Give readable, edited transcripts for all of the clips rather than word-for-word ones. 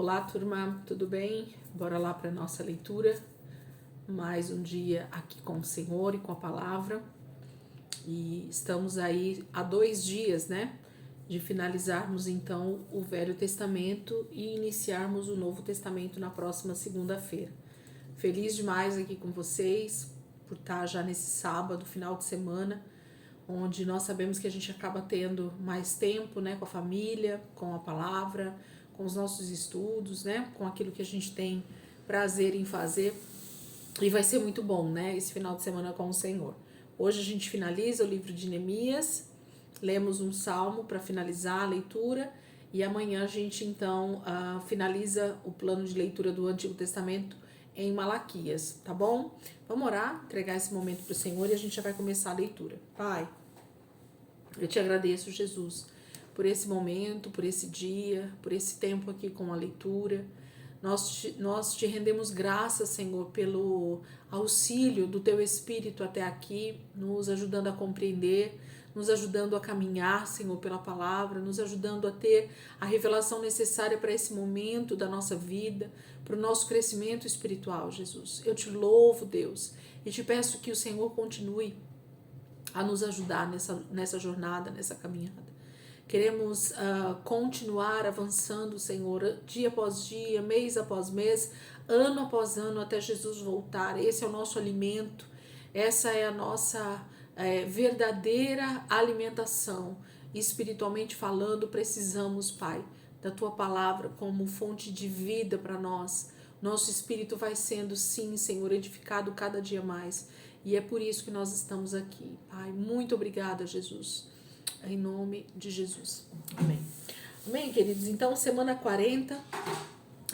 Olá, turma, tudo bem? Bora lá para nossa leitura. Mais um dia aqui com o Senhor e com a palavra. E estamos aí há 2 dias, né? De finalizarmos então o Velho Testamento e iniciarmos o Novo Testamento na próxima segunda-feira. Feliz demais aqui com vocês por estar já nesse sábado, final de semana, onde nós sabemos que a gente acaba tendo mais tempo, né, com a família, com a palavra, com os nossos estudos, né, com aquilo que a gente tem prazer em fazer. E vai ser muito bom, né, esse final de semana com o Senhor. Hoje a gente finaliza o livro de Neemias, lemos um salmo para finalizar a leitura e amanhã a gente então finaliza o plano de leitura do Antigo Testamento em Malaquias, tá bom? Vamos orar, entregar esse momento para o Senhor e a gente já vai começar a leitura. Pai, eu te agradeço, Jesus, por esse momento, por esse dia, por esse tempo aqui com a leitura. Nós te rendemos graças, Senhor, pelo auxílio do Teu Espírito até aqui, nos ajudando a compreender, nos ajudando a caminhar, Senhor, pela palavra, nos ajudando a ter a revelação necessária para esse momento da nossa vida, para o nosso crescimento espiritual, Jesus. Eu te louvo, Deus, e te peço que o Senhor continue a nos ajudar nessa jornada, nessa caminhada. Queremos continuar avançando, Senhor, dia após dia, mês após mês, ano após ano, até Jesus voltar. Esse é o nosso alimento, essa é a nossa verdadeira alimentação. Espiritualmente falando, precisamos, Pai, da Tua palavra como fonte de vida para nós. Nosso espírito vai sendo, sim, Senhor, edificado cada dia mais. E é por isso que nós estamos aqui, Pai. Muito obrigada, Jesus. Em nome de Jesus. Amém. Amém, queridos? Então, semana 40,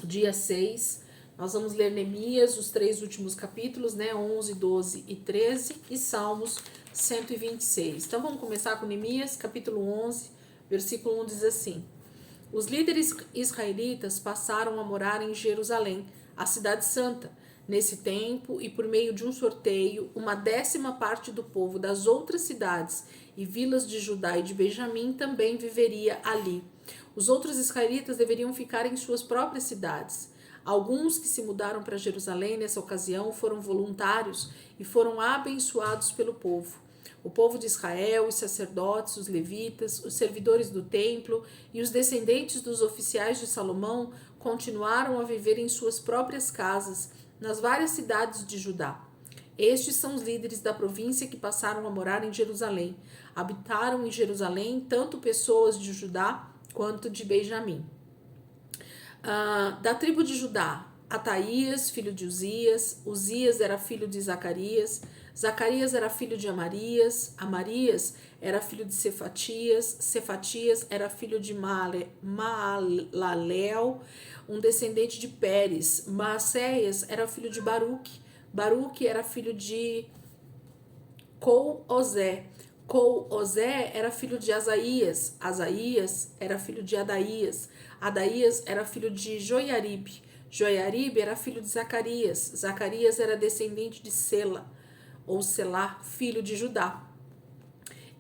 dia 6, nós vamos ler Neemias, os 3 últimos capítulos, né? 11, 12 e 13, e Salmos 126. Então, vamos começar com Neemias, capítulo 11, versículo 1 diz assim: Os líderes israelitas passaram a morar em Jerusalém, a cidade santa. Nesse tempo, e por meio de um sorteio, uma 10ª parte do povo das outras cidades e vilas de Judá e de Benjamim também viveria ali. Os outros israelitas deveriam ficar em suas próprias cidades. Alguns que se mudaram para Jerusalém nessa ocasião foram voluntários e foram abençoados pelo povo. O povo de Israel, os sacerdotes, os levitas, os servidores do templo e os descendentes dos oficiais de Salomão continuaram a viver em suas próprias casas, nas várias cidades de Judá. Estes são os líderes da província que passaram a morar em Jerusalém. Habitaram em Jerusalém tanto pessoas de Judá quanto de Benjamim. Da tribo de Judá, Ataías, filho de Uzias. Uzias era filho de Zacarias. Zacarias era filho de Amarias. Amarias era filho de Cefatias. Cefatias era filho de Maalalel, um descendente de Pérez. Maacéias era filho de Baruque. Baruque era filho de Col-Ozé. Col-Ozé era filho de Asaías. Asaías era filho de Adaías. Adaías era filho de Joiaribe. Joiaribe era filho de Zacarias. Zacarias era descendente de Sela, ou Selá, filho de Judá.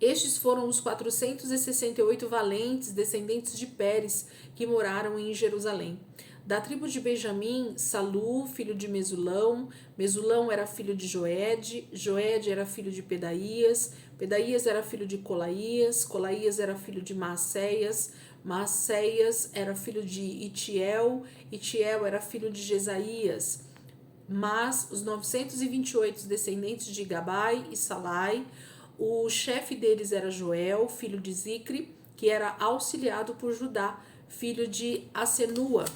Estes foram os 468 valentes descendentes de Pérez que moraram em Jerusalém. Da tribo de Benjamim, Salu, filho de Mesulão. Mesulão era filho de Joede. Joede era filho de Pedaías. Pedaías era filho de Colaías. Colaías era filho de Maacéias. Maacéias era filho de Itiel. Itiel era filho de Jesaías. Mas os 928 descendentes de Gabai e Salai, o chefe deles era Joel, filho de Zicre, que era auxiliado por Judá, filho de Asenua.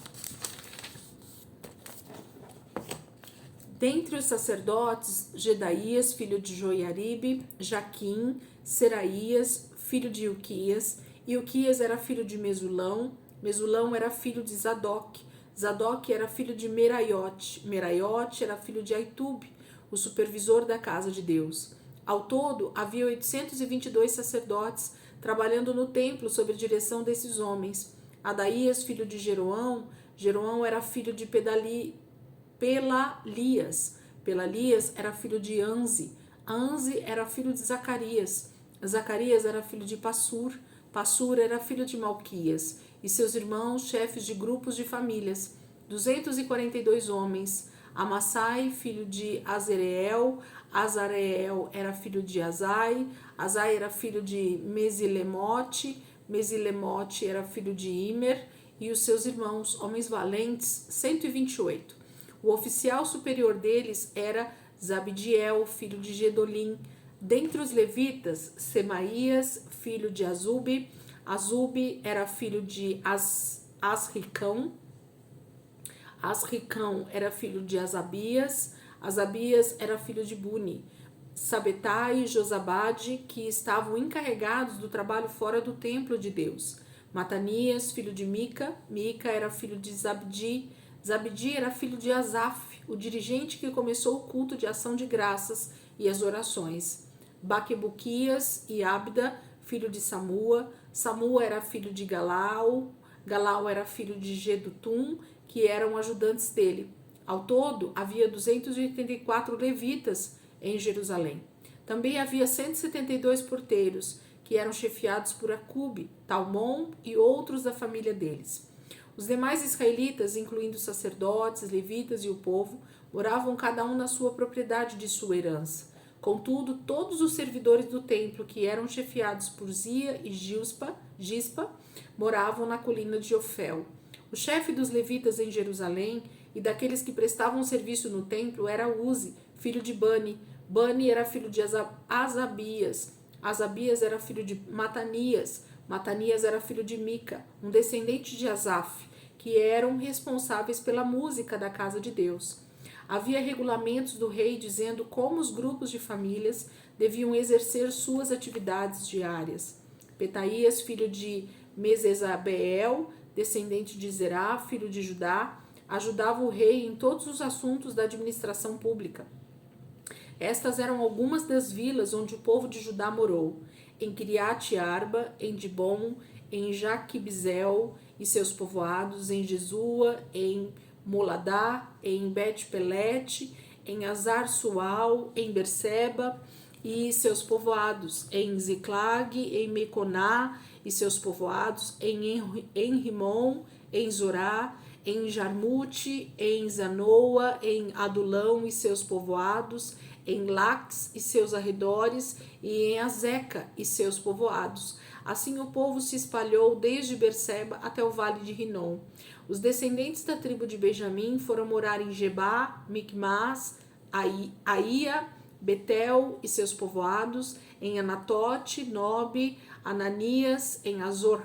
Dentre os sacerdotes, Gedaías, filho de Joiaribe, Jaquim, Seraías, filho de Ilquias. Ilquias era filho de Mesulão. Mesulão era filho de Zadok. Zadok era filho de Meraiote. Meraiote era filho de Aitube, o supervisor da casa de Deus. Ao todo, havia 822 sacerdotes trabalhando no templo sob a direção desses homens. Adaías, filho de Jeroão. Jeroão era filho de Pelalias. Pelalias era filho de Anzi. Anzi era filho de Zacarias. Zacarias era filho de Passur. Passur era filho de Malquias. e seus irmãos, chefes de grupos de famílias, 242 homens. Amassai, filho de Azareel, Azareel era filho de Azai, Azai era filho de Mesilemote, Mesilemote era filho de Imer, e os seus irmãos, homens valentes, 128. O oficial superior deles era Zabdiel, filho de Gedolim. Dentre os levitas, Semaías, filho de Azube, Azube era filho de Asricão, Asricão era filho de Asabias, Asabias era filho de Buni. Sabetai e Josabade, que estavam encarregados do trabalho fora do templo de Deus. Matanias, filho de Mica, Mica era filho de Zabdi, Zabdi era filho de Asaf, o dirigente que começou o culto de ação de graças e as orações. Baquebuquias e Abda, filho de Samua, Samua era filho de Galau, Galau era filho de Gedutum, que eram ajudantes dele. Ao todo, havia 284 levitas em Jerusalém. Também havia 172 porteiros, que eram chefiados por Acube, Talmon e outros da família deles. Os demais israelitas, incluindo sacerdotes, levitas e o povo, moravam cada um na sua propriedade de sua herança. Contudo, todos os servidores do templo, que eram chefiados por Zia e Gispa, moravam na colina de Ofel. O chefe dos levitas em Jerusalém e daqueles que prestavam serviço no templo era Uzi, filho de Bani. Bani era filho de Asabias. Asabias era filho de Matanias. Matanias era filho de Mica, um descendente de Asaf, que eram responsáveis pela música da casa de Deus. Havia regulamentos do rei dizendo como os grupos de famílias deviam exercer suas atividades diárias. Petaías, filho de Mesezabeel, descendente de Zerá, filho de Judá, ajudava o rei em todos os assuntos da administração pública. Estas eram algumas das vilas onde o povo de Judá morou: em Kiriat Arba, em Dibon, em Jaquibzel e seus povoados, em Jesua, em Moladá, em Bet-Pelet, em Azar-Sual, em Berseba e seus povoados, em Ziclag, em Meconá e seus povoados, em Rimon, em Zorá, em Jarmute, em Zanoa, em Adulão e seus povoados, em Lax e seus arredores, e em Azeca e seus povoados. Assim o povo se espalhou desde Berseba até o vale de Rinom. Os descendentes da tribo de Benjamim foram morar em Gebá, Micmas, Aia, Betel e seus povoados, em Anatote, Nobe, Ananias, em Azor,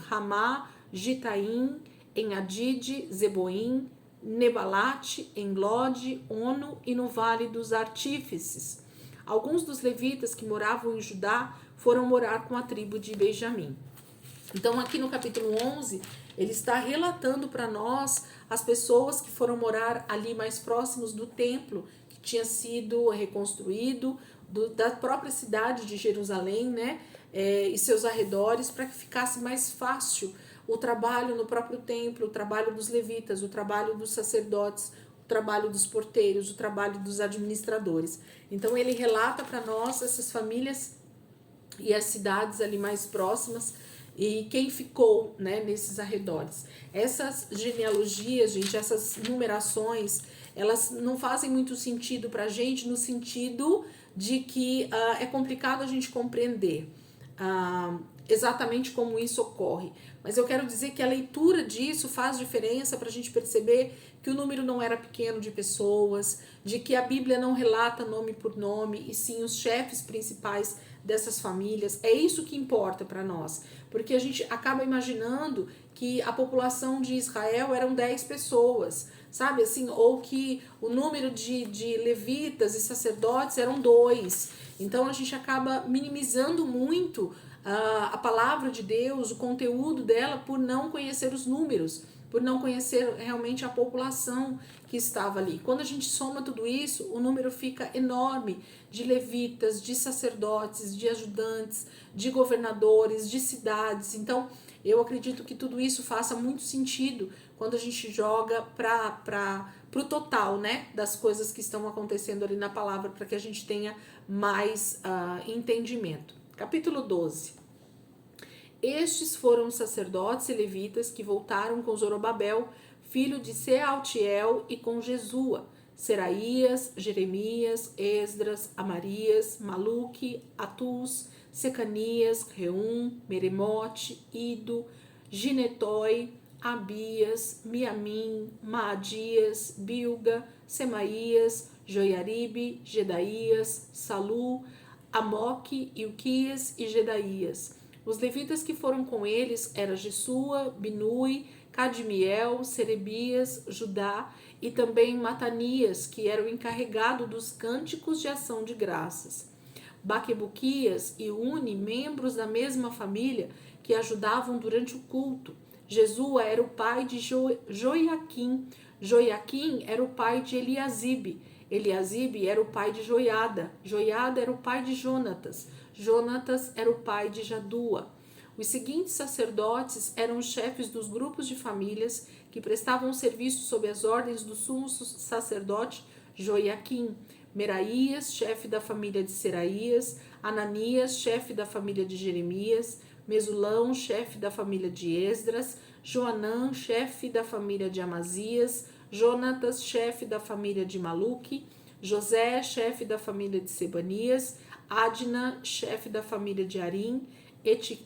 Ramá, Gitaim, em Adide, Zeboim, Nebalate, em Lode, Ono e no Vale dos Artífices. Alguns dos levitas que moravam em Judá foram morar com a tribo de Benjamim. Então aqui no capítulo 11, ele está relatando para nós as pessoas que foram morar ali mais próximos do templo, que tinha sido reconstruído, da própria cidade de Jerusalém, né, e seus arredores, para que ficasse mais fácil o trabalho no próprio templo, o trabalho dos levitas, o trabalho dos sacerdotes, o trabalho dos porteiros, o trabalho dos administradores. Então ele relata para nós essas famílias e as cidades ali mais próximas e quem ficou, né, nesses arredores. Essas genealogias, gente, essas numerações, elas não fazem muito sentido para a gente, no sentido de que é complicado a gente compreender exatamente como isso ocorre. Mas eu quero dizer que a leitura disso faz diferença para a gente perceber que o número não era pequeno de pessoas, de que a Bíblia não relata nome por nome, e sim os chefes principais dessas famílias. É isso que importa para nós, porque a gente acaba imaginando que a população de Israel eram 10 pessoas, sabe assim, ou que o número de levitas e sacerdotes eram 2. Então a gente acaba minimizando muito a palavra de Deus, o conteúdo dela, por não conhecer os números, por não conhecer realmente a população que estava ali. Quando a gente soma tudo isso, o número fica enorme de levitas, de sacerdotes, de ajudantes, de governadores, de cidades. Então, eu acredito que tudo isso faça muito sentido quando a gente joga para o total, né, das coisas que estão acontecendo ali na palavra, para que a gente tenha mais entendimento. Capítulo 12. Estes foram os sacerdotes e levitas que voltaram com Zorobabel, filho de Sealtiel, e com Jesua, Seraías, Jeremias, Esdras, Amarias, Maluque, Atus, Secanias, Reum, Meremote, Ido, Ginetói, Abias, Miamim, Maadias, Bilga, Semaías, Joiaribe, Gedaías, Salu, Amoque, Ilquias e Gedaías. Os levitas que foram com eles eram Jesua, Binui, Cadmiel, Serebias, Judá e também Matanias, que era o encarregado dos cânticos de ação de graças. Baquebuquias e Uni, membros da mesma família, que ajudavam durante o culto. Jesua era o pai de Joiaquim. Joiaquim era o pai de Eliasibe. Eliasibe era o pai de Joiada. Joiada era o pai de Jonatas. Jonatas era o pai de Jadua. Os seguintes sacerdotes eram os chefes dos grupos de famílias que prestavam serviço sob as ordens do sumo sacerdote Joiaquim. Meraías, chefe da família de Seraías, Ananias, chefe da família de Jeremias, Mesulão, chefe da família de Esdras, Joanã, chefe da família de Amazias, Jonatas, chefe da família de Maluque, José, chefe da família de Sebanias, Adna, chefe da família de Arim,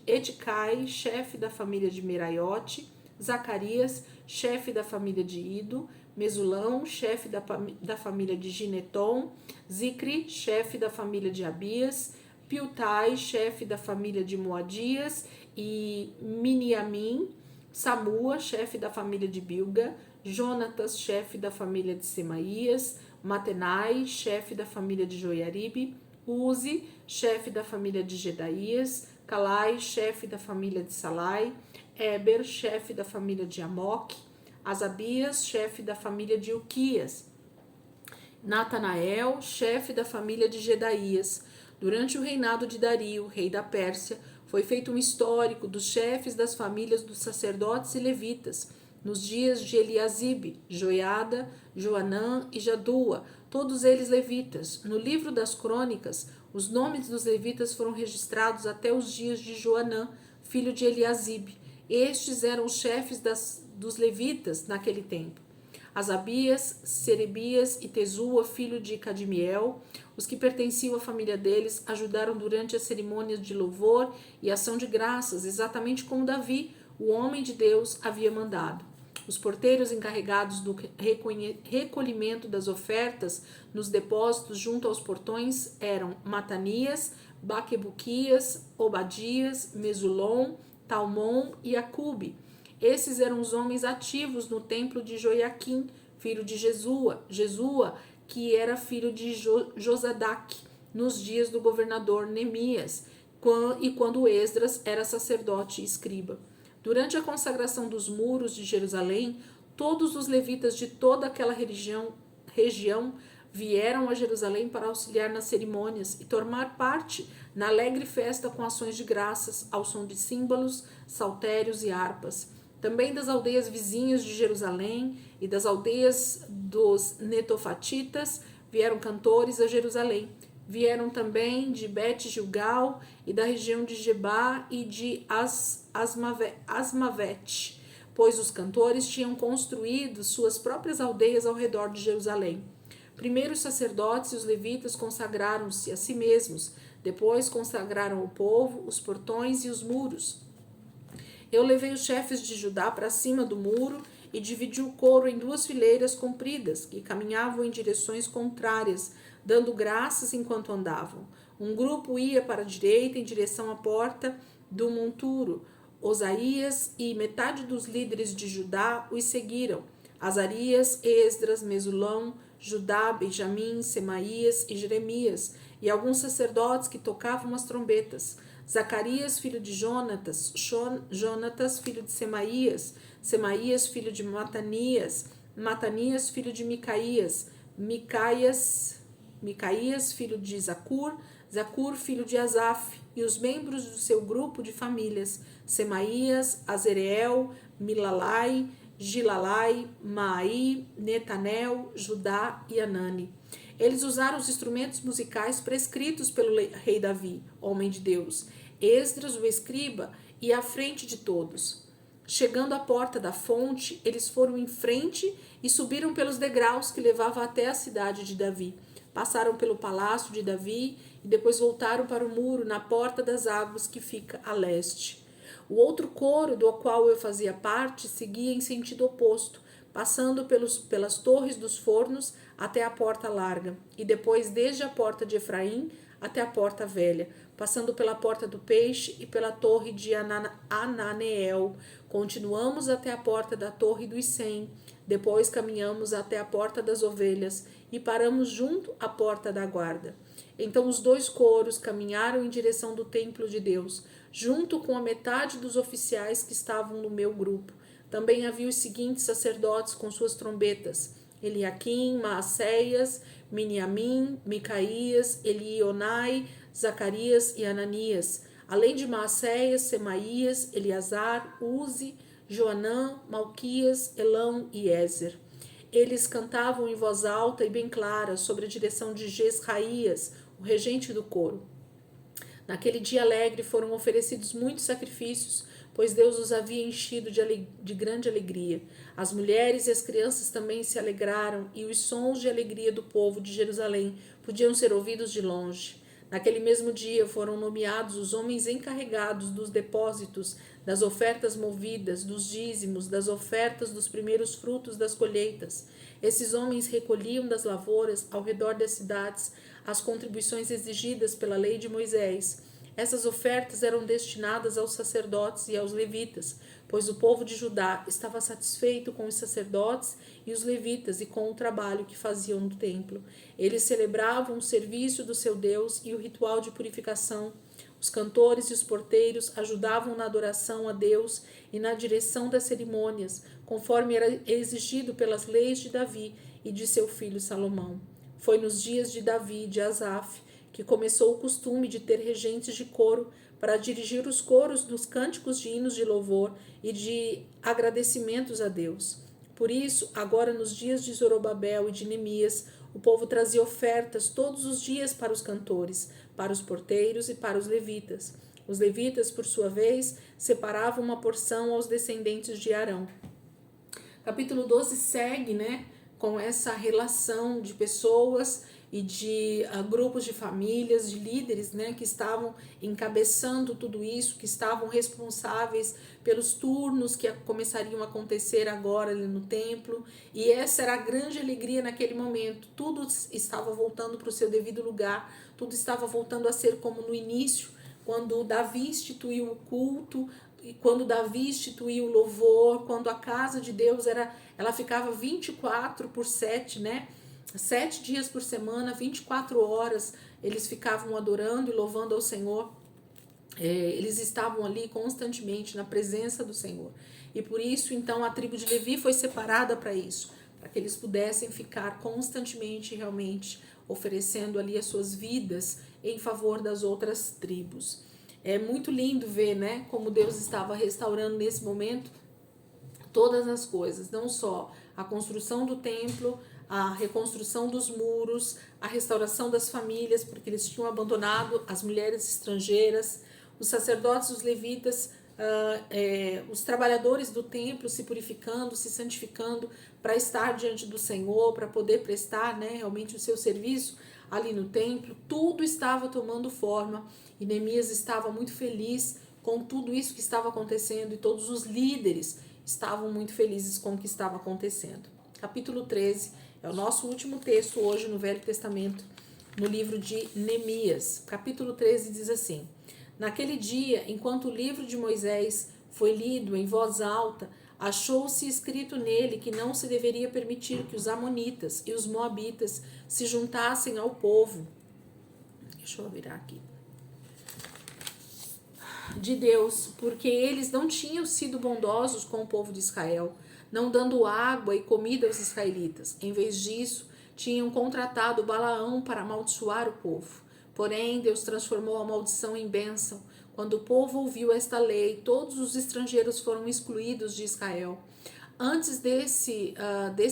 Eticai, chefe da família de Meraiote, Zacarias, chefe da família de Ido, Mesulão, chefe da família de Gineton, Zicri, chefe da família de Abias, Piltai, chefe da família de Moadias, e Miniamim, Samua, chefe da família de Bilga, Jonatas, chefe da família de Semaías, Matenai, chefe da família de Joiaribe, Uzi, chefe da família de Gedaías, Calai, chefe da família de Salai, Eber, chefe da família de Amoque, Asabias, chefe da família de Uquias, Natanael, chefe da família de Gedaías. Durante o reinado de Dario, rei da Pérsia, foi feito um histórico dos chefes das famílias dos sacerdotes e levitas, nos dias de Eliasibe, Joiada, Joanã e Jadua, todos eles levitas. No livro das crônicas, os nomes dos levitas foram registrados até os dias de Joanã, filho de Eliasibe. Estes eram os chefes dos levitas naquele tempo. Asabias, Serebias e Tesua, filho de Cadmiel, os que pertenciam à família deles, ajudaram durante as cerimônias de louvor e ação de graças, exatamente como Davi, o homem de Deus, havia mandado. Os porteiros encarregados do recolhimento das ofertas nos depósitos junto aos portões eram Matanias, Baquebuquias, Obadias, Mesulom, Talmon e Acube. Esses eram os homens ativos no templo de Joiaquim, filho de Jesua, que era filho de Josadaque, nos dias do governador Neemias, e quando Esdras era sacerdote e escriba. Durante a consagração dos muros de Jerusalém, todos os levitas de toda aquela região vieram a Jerusalém para auxiliar nas cerimônias e tomar parte na alegre festa com ações de graças, ao som de símbolos, saltérios e harpas. Também das aldeias vizinhas de Jerusalém e das aldeias dos netofatitas vieram cantores a Jerusalém. Vieram também de Bet-Gilgal e da região de Gebá e de Asmavete, pois os cantores tinham construído suas próprias aldeias ao redor de Jerusalém. Primeiro os sacerdotes e os levitas consagraram-se a si mesmos, depois consagraram o povo, os portões e os muros. Eu levei os chefes de Judá para cima do muro e dividi o coro em 2 fileiras compridas, que caminhavam em direções contrárias, dando graças enquanto andavam. Um grupo ia para a direita em direção à porta do monturo. Osaías e metade dos líderes de Judá os seguiram. Azarias, Esdras, Mesulão, Judá, Benjamim, Semaías e Jeremias, e alguns sacerdotes que tocavam as trombetas. Zacarias, filho de Jonatas, Jonatas, filho de Semaías, Semaías, filho de Matanias, Matanias, filho de Micaías, Micaías, filho de Zacur, Zacur, filho de Asaf, e os membros do seu grupo de famílias, Semaías, Azereel, Milalai, Gilalai, Maai, Netanel, Judá e Anani. Eles usaram os instrumentos musicais prescritos pelo rei Davi, homem de Deus. Esdras, o escriba, e à frente de todos. Chegando à porta da fonte, eles foram em frente e subiram pelos degraus que levavam até a cidade de Davi. Passaram pelo palácio de Davi e depois voltaram para o muro na porta das águas que fica a leste. O outro coro, do qual eu fazia parte, seguia em sentido oposto, passando pelas torres dos fornos até a porta larga, e depois desde a porta de Efraim até a porta velha, passando pela porta do peixe e pela torre de Ananeel. Continuamos até a porta da torre dos 100, depois caminhamos até a porta das ovelhas e paramos junto à porta da guarda. Então os dois coros caminharam em direção do templo de Deus, junto com a metade dos oficiais que estavam no meu grupo. Também havia os seguintes sacerdotes com suas trombetas: Eliaquim, Maacéias, Miniamim, Micaías, Elionai, Zacarias e Ananias, além de Maacéias, Semaías, Eleazar, Uzi, Joanã, Malquias, Elão e Ézer. Eles cantavam em voz alta e bem clara, sob a direção de Jesraías, o regente do coro. Naquele dia alegre foram oferecidos muitos sacrifícios, pois Deus os havia enchido de grande alegria. As mulheres e as crianças também se alegraram, e os sons de alegria do povo de Jerusalém podiam ser ouvidos de longe. Naquele mesmo dia foram nomeados os homens encarregados dos depósitos, das ofertas movidas, dos dízimos, das ofertas dos primeiros frutos das colheitas. Esses homens recolhiam das lavouras ao redor das cidades as contribuições exigidas pela lei de Moisés. Essas ofertas eram destinadas aos sacerdotes e aos levitas, pois o povo de Judá estava satisfeito com os sacerdotes e os levitas e com o trabalho que faziam no templo. Eles celebravam o serviço do seu Deus e o ritual de purificação. Os cantores e os porteiros ajudavam na adoração a Deus e na direção das cerimônias, conforme era exigido pelas leis de Davi e de seu filho Salomão. Foi nos dias de Davi e de Asaf que começou o costume de ter regentes de coro para dirigir os coros dos cânticos de hinos de louvor e de agradecimentos a Deus. Por isso, agora nos dias de Zorobabel e de Neemias, o povo trazia ofertas todos os dias para os cantores, para os porteiros e para os levitas. Os levitas, por sua vez, separavam uma porção aos descendentes de Arão. Capítulo 12 segue, com essa relação de pessoas e de grupos de famílias, de líderes, que estavam encabeçando tudo isso, que estavam responsáveis pelos turnos que começariam a acontecer agora ali no templo. E essa era a grande alegria naquele momento. Tudo estava voltando para o seu devido lugar, tudo estava voltando a ser como no início, quando Davi instituiu o culto, e quando Davi instituiu o louvor, quando a casa de Deus ela ficava 24/7, 7 dias por semana, 24 horas, eles ficavam adorando e louvando ao Senhor. Eles estavam ali constantemente na presença do Senhor. E por isso, então, a tribo de Levi foi separada para isso, para que eles pudessem ficar constantemente, realmente, oferecendo ali as suas vidas em favor das outras tribos. É muito lindo ver, como Deus estava restaurando nesse momento todas as coisas, não só a construção do templo, a reconstrução dos muros, a restauração das famílias, porque eles tinham abandonado as mulheres estrangeiras, os sacerdotes, os levitas, os trabalhadores do templo se purificando, se santificando para estar diante do Senhor, para poder prestar realmente o seu serviço ali no templo. Tudo estava tomando forma e Neemias estava muito feliz com tudo isso que estava acontecendo e todos os líderes estavam muito felizes com o que estava acontecendo. Capítulo 13 é o nosso último texto hoje no Velho Testamento, no livro de Neemias. Capítulo 13 diz assim: Naquele dia, enquanto o livro de Moisés foi lido em voz alta, achou-se escrito nele que não se deveria permitir que os amonitas e os moabitas se juntassem ao povo. Deixa eu virar aqui. De Deus, porque eles não tinham sido bondosos com o povo de Israel, não dando água e comida aos israelitas. Em vez disso, tinham contratado Balaão para amaldiçoar o povo. Porém, Deus transformou a maldição em bênção. Quando o povo ouviu esta lei, todos os estrangeiros foram excluídos de Israel. Antes desse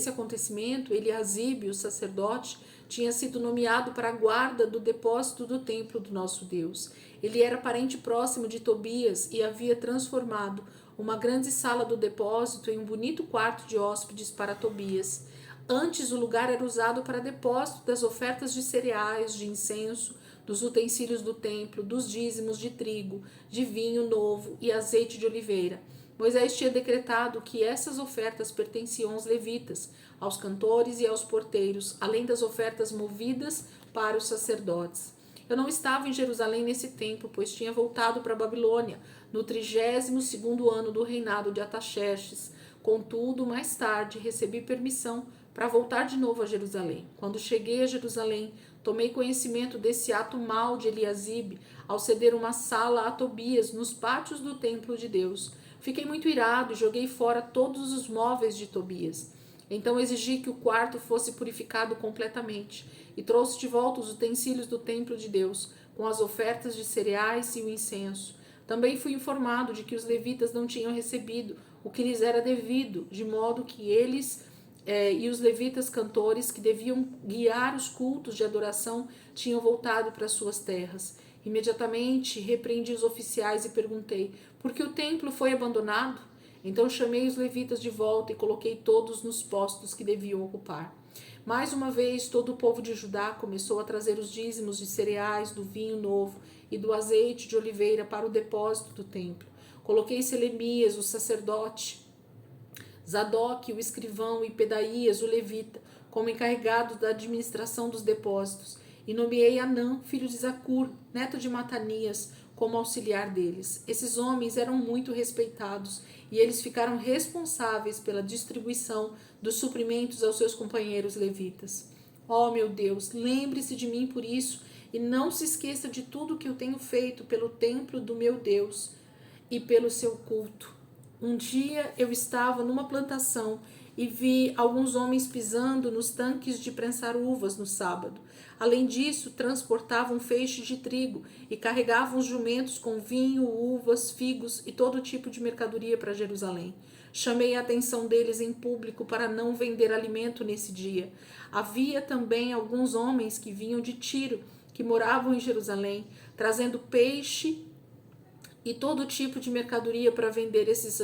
acontecimento, Eliasibe, o sacerdote, tinha sido nomeado para a guarda do depósito do templo do nosso Deus. Ele era parente próximo de Tobias e havia transformado uma grande sala do depósito em um bonito quarto de hóspedes para Tobias. Antes, o lugar era usado para depósito das ofertas de cereais, de incenso, dos utensílios do templo, dos dízimos de trigo, de vinho novo e azeite de oliveira. Moisés tinha decretado que essas ofertas pertenciam aos levitas, aos cantores e aos porteiros, além das ofertas movidas para os sacerdotes. Eu não estava em Jerusalém nesse tempo, pois tinha voltado para a Babilônia, no 32º ano do reinado de Ataxerxes. Contudo, mais tarde, recebi permissão para voltar de novo a Jerusalém. Quando cheguei a Jerusalém, tomei conhecimento desse ato mau de Eliasibe ao ceder uma sala a Tobias nos pátios do templo de Deus. Fiquei muito irado e joguei fora todos os móveis de Tobias. Então exigi que o quarto fosse purificado completamente e trouxe de volta os utensílios do templo de Deus, com as ofertas de cereais e o incenso. Também fui informado de que os levitas não tinham recebido o que lhes era devido, de modo que eles e os levitas cantores que deviam guiar os cultos de adoração tinham voltado para suas terras. Imediatamente repreendi os oficiais e perguntei: por que o templo foi abandonado? Então chamei os levitas de volta e coloquei todos nos postos que deviam ocupar. Mais uma vez, todo o povo de Judá começou a trazer os dízimos de cereais, do vinho novo e do azeite de oliveira para o depósito do templo. Coloquei Selemias, o sacerdote, Zadok, o escrivão, e Pedaías, o levita, como encarregados da administração dos depósitos, e nomeei Anã, filho de Zacur, neto de Matanias, como auxiliar deles. Esses homens eram muito respeitados e eles ficaram responsáveis pela distribuição dos suprimentos aos seus companheiros levitas. Ó meu Deus, lembre-se de mim por isso e não se esqueça de tudo que eu tenho feito pelo templo do meu Deus e pelo seu culto. Um dia eu estava numa plantação e vi alguns homens pisando nos tanques de prensar uvas no sábado. Além disso, transportavam feixes de trigo e carregavam os jumentos com vinho, uvas, figos e todo tipo de mercadoria para Jerusalém. Chamei a atenção deles em público para não vender alimento nesse dia. Havia também alguns homens que vinham de Tiro, que moravam em Jerusalém, trazendo peixe e todo tipo de mercadoria para vender esses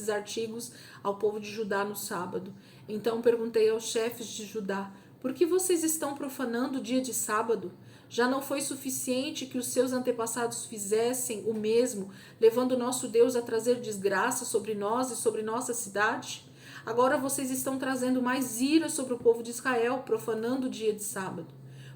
artigos ao povo de Judá no sábado. Então perguntei aos chefes de Judá: por que vocês estão profanando o dia de sábado? Já não foi suficiente que os seus antepassados fizessem o mesmo, levando nosso Deus a trazer desgraça sobre nós e sobre nossa cidade? Agora vocês estão trazendo mais ira sobre o povo de Israel, profanando o dia de sábado.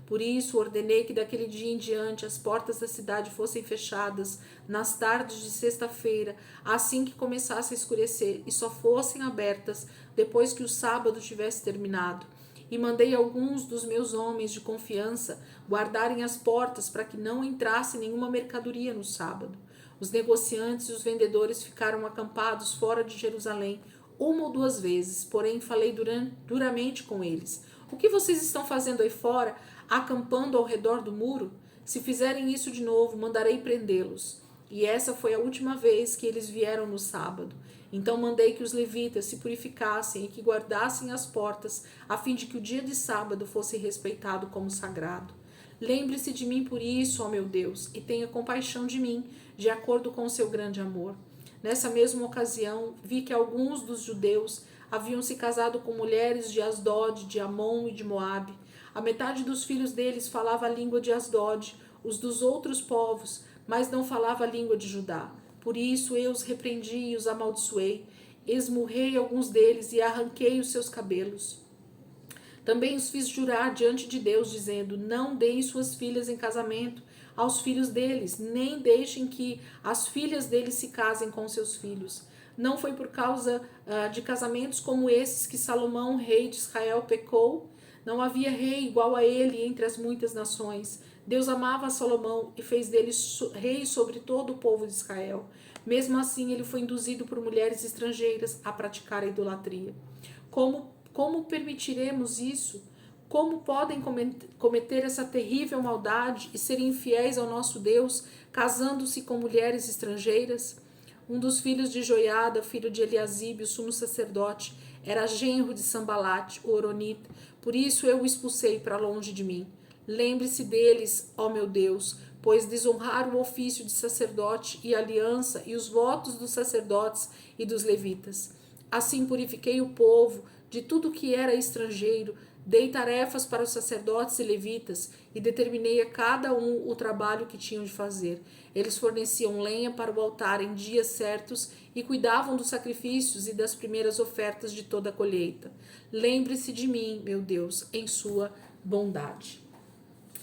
Por isso, ordenei que daquele dia em diante as portas da cidade fossem fechadas nas tardes de sexta-feira, assim que começasse a escurecer, e só fossem abertas depois que o sábado tivesse terminado. E mandei alguns dos meus homens de confiança guardarem as portas para que não entrasse nenhuma mercadoria no sábado. Os negociantes e os vendedores ficaram acampados fora de Jerusalém 1 ou 2 vezes, porém falei duramente com eles. O que vocês estão fazendo aí fora, acampando ao redor do muro? Se fizerem isso de novo, mandarei prendê-los. E essa foi a última vez que eles vieram no sábado. Então mandei que os levitas se purificassem e que guardassem as portas, a fim de que o dia de sábado fosse respeitado como sagrado. Lembre-se de mim por isso, ó meu Deus, e tenha compaixão de mim, de acordo com o seu grande amor. Nessa mesma ocasião, vi que alguns dos judeus haviam se casado com mulheres de Asdod, de Amon e de Moabe. A metade dos filhos deles falava a língua de Asdod, os dos outros povos, mas não falava a língua de Judá. Por isso eu os repreendi e os amaldiçoei, esmurrei alguns deles e arranquei os seus cabelos. Também os fiz jurar diante de Deus, dizendo: não deem suas filhas em casamento aos filhos deles, nem deixem que as filhas deles se casem com seus filhos. Não foi por causa de casamentos como esses que Salomão, rei de Israel, pecou. Não havia rei igual a ele entre as muitas nações. Deus amava Salomão e fez dele rei sobre todo o povo de Israel. Mesmo assim, ele foi induzido por mulheres estrangeiras a praticar a idolatria. Como permitiremos isso? Como podem cometer essa terrível maldade e serem infiéis ao nosso Deus, casando-se com mulheres estrangeiras? um dos filhos de Joiada, filho de Eliasibe, o sumo sacerdote, era genro de Sambalate, o horonita. Por isso eu o expulsei para longe de mim. Lembre-se deles, ó meu Deus, pois desonraram o ofício de sacerdote e a aliança e os votos dos sacerdotes e dos levitas. Assim purifiquei o povo de tudo que era estrangeiro, dei tarefas para os sacerdotes e levitas e determinei a cada um o trabalho que tinham de fazer. Eles forneciam lenha para o altar em dias certos e cuidavam dos sacrifícios e das primeiras ofertas de toda a colheita. Lembre-se de mim, meu Deus, em sua bondade.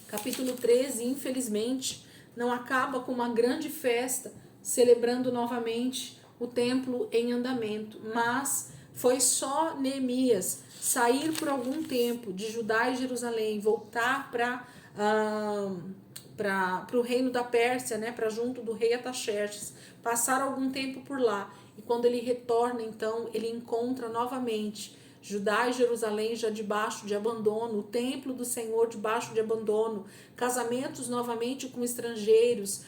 Capítulo 13, infelizmente, não acaba com uma grande festa, celebrando novamente o templo em andamento, mas foi só Neemias sair por algum tempo de Judá e Jerusalém, voltar para o reino da Pérsia, né, para junto do rei Ataxerxes, passar algum tempo por lá, e quando ele retorna, então, ele encontra novamente Judá e Jerusalém já debaixo de abandono, o templo do Senhor debaixo de abandono, casamentos novamente com estrangeiros,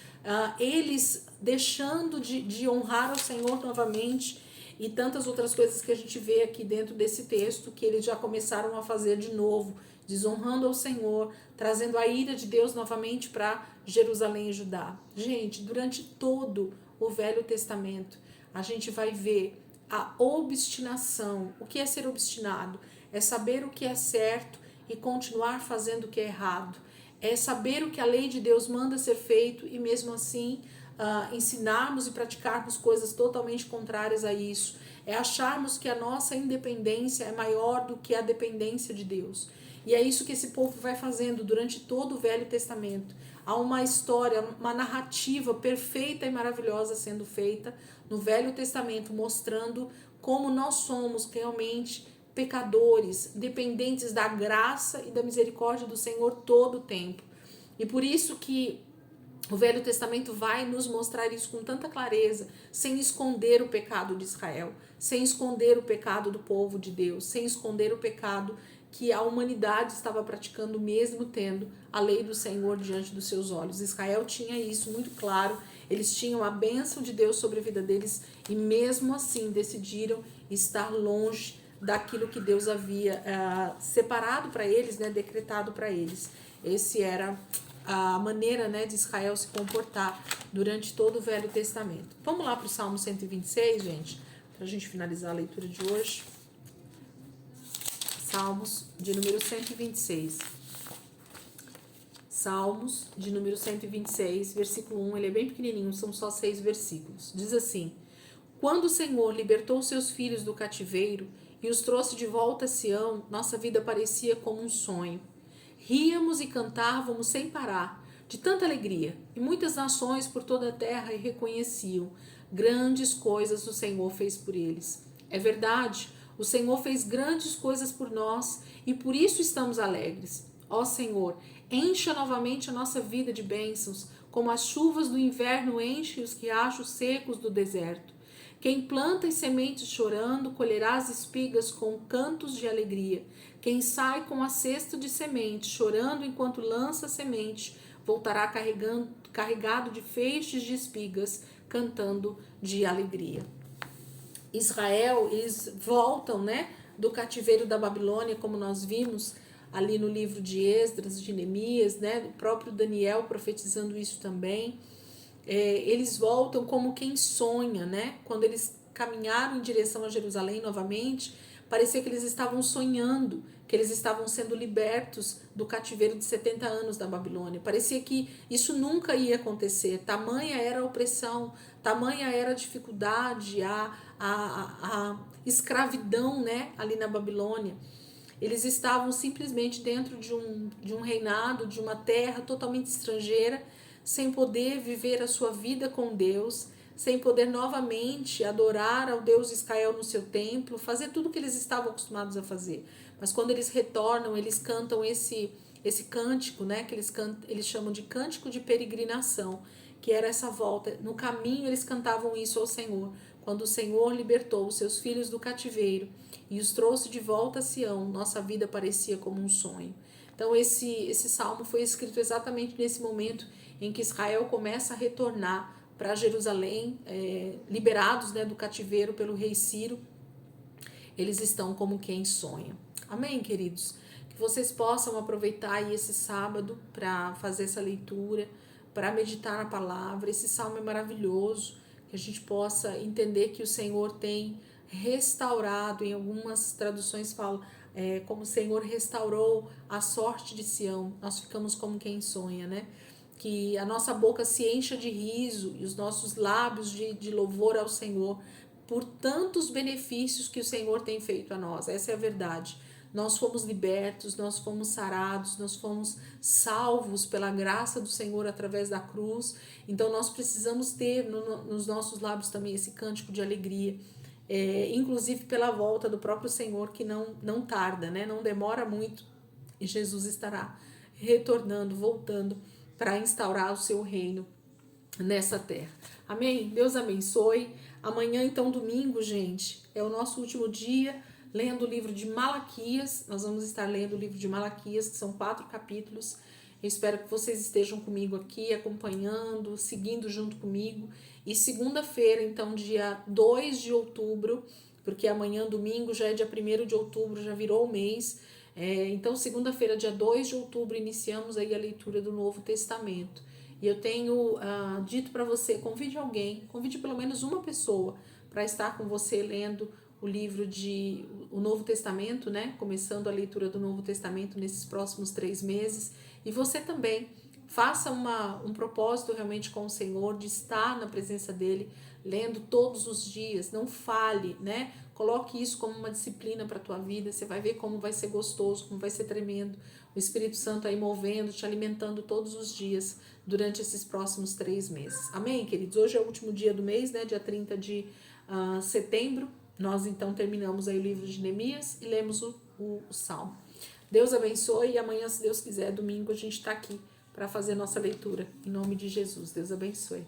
eles deixando de honrar ao Senhor novamente, e tantas outras coisas que a gente vê aqui dentro desse texto, que eles já começaram a fazer de novo, desonrando ao Senhor, trazendo a ira de Deus novamente para Jerusalém e Judá. Gente, durante todo o Velho Testamento, a gente vai ver a obstinação. O que é ser obstinado? É saber o que é certo e continuar fazendo o que é errado. É saber o que a lei de Deus manda ser feito e mesmo assim ensinarmos e praticarmos coisas totalmente contrárias a isso. É acharmos que a nossa independência é maior do que a dependência de Deus. E é isso que esse povo vai fazendo durante todo o Velho Testamento. Há uma história, uma narrativa perfeita e maravilhosa sendo feita no Velho Testamento, mostrando como nós somos realmente pecadores, dependentes da graça e da misericórdia do Senhor todo o tempo. E por isso que o Velho Testamento vai nos mostrar isso com tanta clareza, sem esconder o pecado de Israel, sem esconder o pecado do povo de Deus, sem esconder o pecado que a humanidade estava praticando mesmo tendo a lei do Senhor diante dos seus olhos. Israel tinha isso muito claro, eles tinham a bênção de Deus sobre a vida deles e mesmo assim decidiram estar longe daquilo que Deus havia separado para eles, né, decretado para eles. Esse era a maneira, né, de Israel se comportar durante todo o Velho Testamento. Vamos lá para o Salmo 126, gente, para a gente finalizar a leitura de hoje. Salmos de número 126. Salmos de número 126, versículo 1, ele é bem pequenininho, são só 6 versículos. Diz assim: Quando o Senhor libertou seus filhos do cativeiro e os trouxe de volta a Sião, nossa vida parecia como um sonho. Ríamos e cantávamos sem parar, de tanta alegria, e muitas nações por toda a terra reconheciam. Grandes coisas o Senhor fez por eles. É verdade, o Senhor fez grandes coisas por nós e por isso estamos alegres. Ó Senhor, encha novamente a nossa vida de bênçãos, como as chuvas do inverno enchem os riachos secos do deserto. Quem planta as sementes chorando, colherá as espigas com cantos de alegria. Quem sai com a cesta de semente, chorando enquanto lança a semente, voltará carregado de feixes de espigas, cantando de alegria. Israel, eles voltam, né, do cativeiro da Babilônia, como nós vimos ali no livro de Esdras, de Neemias, né, o próprio Daniel profetizando isso também. Eles voltam como quem sonha, né? Quando eles caminharam em direção a Jerusalém novamente, parecia que eles estavam sonhando, que eles estavam sendo libertos do cativeiro de 70 anos da Babilônia. Parecia que isso nunca ia acontecer. Tamanha era a opressão, tamanha era a dificuldade, a escravidão, né? Ali na Babilônia. Eles estavam simplesmente dentro de um reinado, de uma terra totalmente estrangeira, sem poder viver a sua vida com Deus, sem poder novamente adorar ao Deus Israel no seu templo, fazer tudo o que eles estavam acostumados a fazer. Mas quando eles retornam, eles cantam esse cântico, né, que eles chamam de cântico de peregrinação, que era essa volta. No caminho eles cantavam isso ao Senhor, quando o Senhor libertou os seus filhos do cativeiro e os trouxe de volta a Sião, nossa vida parecia como um sonho. Então esse salmo foi escrito exatamente nesse momento em que Israel começa a retornar para Jerusalém, liberados, né, do cativeiro pelo rei Ciro. Eles estão como quem sonha. Amém, queridos? Que vocês possam aproveitar aí esse sábado para fazer essa leitura, para meditar na palavra. Esse salmo é maravilhoso, que a gente possa entender que o Senhor tem restaurado, em algumas traduções falam, como o Senhor restaurou a sorte de Sião. Nós ficamos como quem sonha, né? Que a nossa boca se encha de riso e os nossos lábios de louvor ao Senhor, por tantos benefícios que o Senhor tem feito a nós. Essa é a verdade. Nós fomos libertos, nós fomos sarados, nós fomos salvos pela graça do Senhor através da cruz. Então nós precisamos ter nos nossos lábios também esse cântico de alegria, inclusive pela volta do próprio Senhor, que não tarda, né? Não demora muito, e Jesus estará retornando, voltando para instaurar o seu reino nessa terra. Amém? Deus abençoe. Amanhã, então, domingo, gente, é o nosso último dia lendo o livro de Malaquias. Nós vamos estar lendo o livro de Malaquias, que são 4 capítulos. Eu espero que vocês estejam comigo aqui, acompanhando, seguindo junto comigo. E segunda-feira, então, dia 2 de outubro, porque amanhã, domingo, já é dia 1º de outubro, já virou o mês. Então, segunda-feira, dia 2 de outubro, iniciamos aí a leitura do Novo Testamento. E eu tenho dito para você, convide pelo menos uma pessoa para estar com você lendo o livro o Novo Testamento, né? Começando a leitura do Novo Testamento nesses próximos 3 meses. E você também faça um propósito realmente com o Senhor, de estar na presença dele, lendo todos os dias, não falhe, né? Coloque isso como uma disciplina para a tua vida, você vai ver como vai ser gostoso, como vai ser tremendo. O Espírito Santo aí movendo, te alimentando todos os dias durante esses próximos 3 meses. Amém, queridos? Hoje é o último dia do mês, né? Dia 30 de setembro. Nós então terminamos aí o livro de Neemias e lemos o Salmo. Deus abençoe e amanhã, se Deus quiser, domingo, a gente está aqui para fazer nossa leitura. Em nome de Jesus. Deus abençoe.